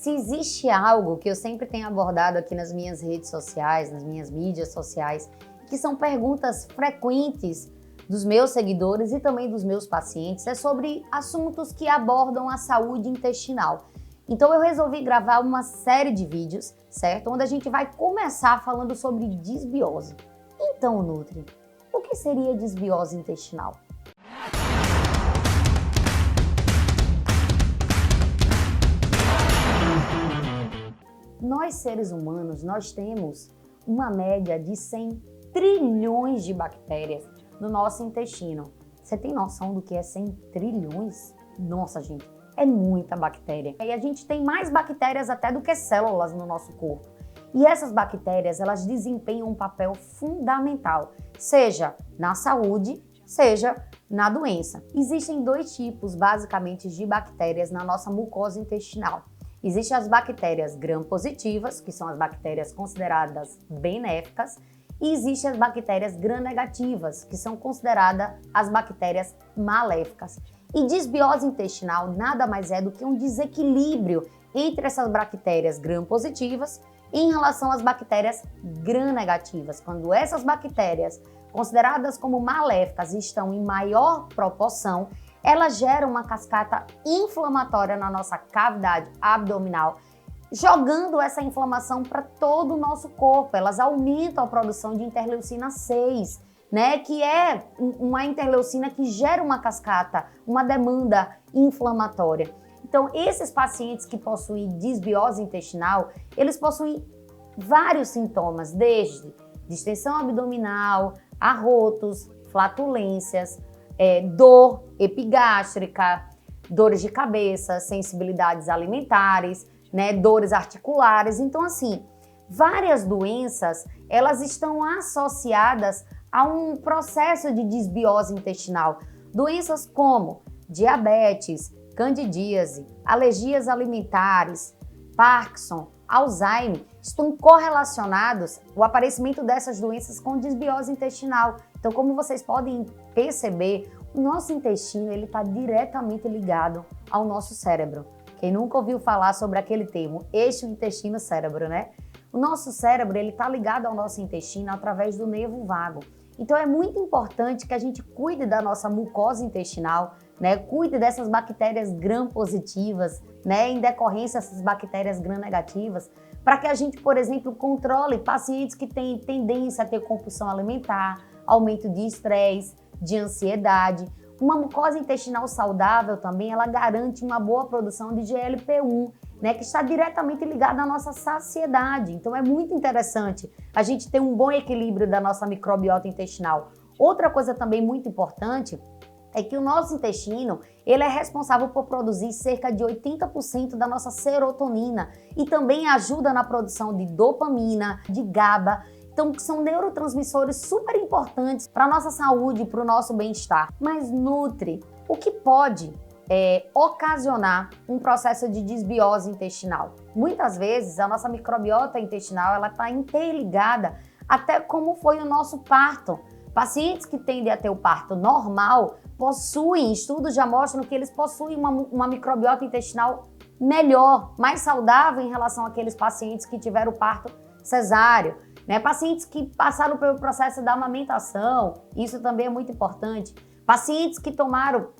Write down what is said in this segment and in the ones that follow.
Se existe algo que eu sempre tenho abordado aqui nas minhas redes sociais, nas minhas mídias sociais, que são perguntas frequentes dos meus seguidores e também dos meus pacientes, é sobre assuntos que abordam a saúde intestinal. Então eu resolvi gravar uma série de vídeos, certo? Onde a gente vai começar falando sobre disbiose. Então, Nutri, o que seria disbiose intestinal? Nós, seres humanos, nós temos uma média de 100 trilhões de bactérias no nosso intestino. Você tem noção do que é 100 trilhões? Nossa, gente, é muita bactéria. E a gente tem mais bactérias até do que células no nosso corpo. E essas bactérias, elas desempenham um papel fundamental, seja na saúde, seja na doença. Existem dois tipos, basicamente, de bactérias na nossa mucosa intestinal. Existem as bactérias gram-positivas, que são as bactérias consideradas benéficas, e existem as bactérias gram-negativas, que são consideradas as bactérias maléficas. E disbiose intestinal nada mais é do que um desequilíbrio entre essas bactérias gram-positivas em relação às bactérias gram-negativas. Quando essas bactérias, consideradas como maléficas, estão em maior proporção, elas geram uma cascata inflamatória na nossa cavidade abdominal, jogando essa inflamação para todo o nosso corpo. Elas aumentam a produção de interleucina 6, né, que é uma interleucina que gera uma cascata, uma demanda inflamatória. Então, esses pacientes que possuem disbiose intestinal, eles possuem vários sintomas, desde distensão abdominal, arrotos, flatulências, dor epigástrica, dores de cabeça, sensibilidades alimentares, né, dores articulares. Então, assim, várias doenças, elas estão associadas a um processo de disbiose intestinal. Doenças como diabetes, candidíase, alergias alimentares, Parkinson, Alzheimer, estão correlacionados o aparecimento dessas doenças com disbiose intestinal. Então, como vocês podem perceber, o nosso intestino ele está diretamente ligado ao nosso cérebro. Quem nunca ouviu falar sobre aquele termo, eixo intestino-cérebro, né? O nosso cérebro ele está ligado ao nosso intestino através do nervo vago. Então é muito importante que a gente cuide da nossa mucosa intestinal, né? Cuide dessas bactérias gram-positivas, né? Em decorrência dessas bactérias gram-negativas, para que a gente, por exemplo, controle pacientes que têm tendência a ter compulsão alimentar, aumento de estresse, de ansiedade. Uma mucosa intestinal saudável também, ela garante uma boa produção de GLP-1, né, que está diretamente ligada à nossa saciedade. Então é muito interessante a gente ter um bom equilíbrio da nossa microbiota intestinal. Outra coisa também muito importante é que o nosso intestino, ele é responsável por produzir cerca de 80% da nossa serotonina e também ajuda na produção de dopamina, de GABA. Então, que são neurotransmissores super importantes para a nossa saúde e para o nosso bem-estar. Mas, Nutri, o que pode ocasionar um processo de disbiose intestinal? Muitas vezes, a nossa microbiota intestinal ela está interligada até como foi o nosso parto. Pacientes que tendem a ter o parto normal possuem, estudos já mostram que eles possuem uma microbiota intestinal melhor, mais saudável em relação àqueles pacientes que tiveram o parto cesáreo. Né? Pacientes que passaram pelo processo da amamentação, isso também é muito importante. Pacientes que tomaram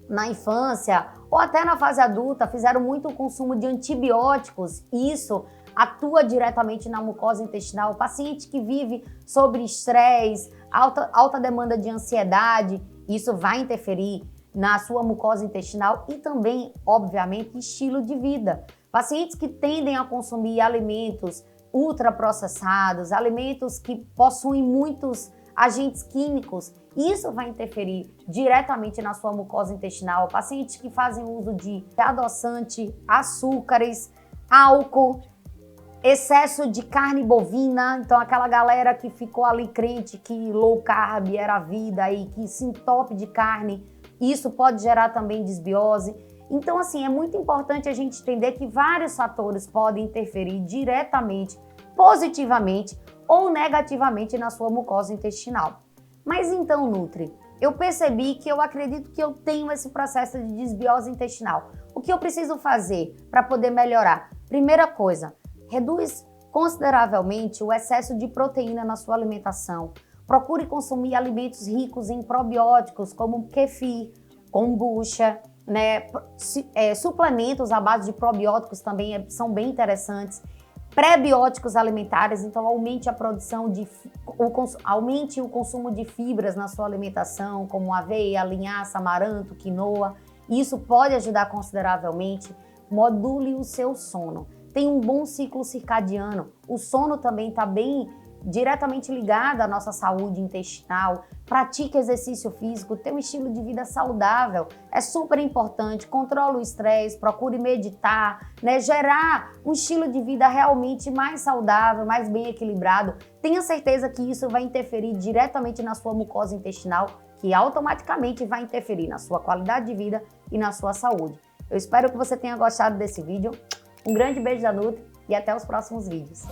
na infância ou até na fase adulta, fizeram muito consumo de antibióticos, isso atua diretamente na mucosa intestinal. Paciente que vive sob estresse, alta demanda de ansiedade, isso vai interferir na sua mucosa intestinal e também, obviamente, estilo de vida. Pacientes que tendem a consumir alimentos ultraprocessados, alimentos que possuem muitos agentes químicos, isso vai interferir diretamente na sua mucosa intestinal. Pacientes que fazem uso de adoçante, açúcares, álcool, excesso de carne bovina, então aquela galera que ficou ali crente que low carb era a vida e que se entope de carne, isso pode gerar também disbiose. Então, assim, é muito importante a gente entender que vários fatores podem interferir diretamente, positivamente ou negativamente na sua mucosa intestinal. Mas então, Nutri, eu percebi que eu acredito que eu tenho esse processo de disbiose intestinal. O que eu preciso fazer para poder melhorar? Primeira coisa, reduz consideravelmente o excesso de proteína na sua alimentação. Procure consumir alimentos ricos em probióticos, como kefir, kombucha, né? Suplementos à base de probióticos também são bem interessantes. Pré-bióticos alimentares, então aumente a produção aumente o consumo de fibras na sua alimentação, como aveia, linhaça, amaranto, quinoa. Isso pode ajudar consideravelmente. Module o seu sono. Tem um bom ciclo circadiano. O sono também está bem diretamente ligado à nossa saúde intestinal. Pratique exercício físico, tenha um estilo de vida saudável. É super importante. Controle o estresse, procure meditar, né? Gerar um estilo de vida realmente mais saudável, mais bem equilibrado. Tenha certeza que isso vai interferir diretamente na sua mucosa intestinal, que automaticamente vai interferir na sua qualidade de vida e na sua saúde. Eu espero que você tenha gostado desse vídeo. Um grande beijo da Nutri e até os próximos vídeos.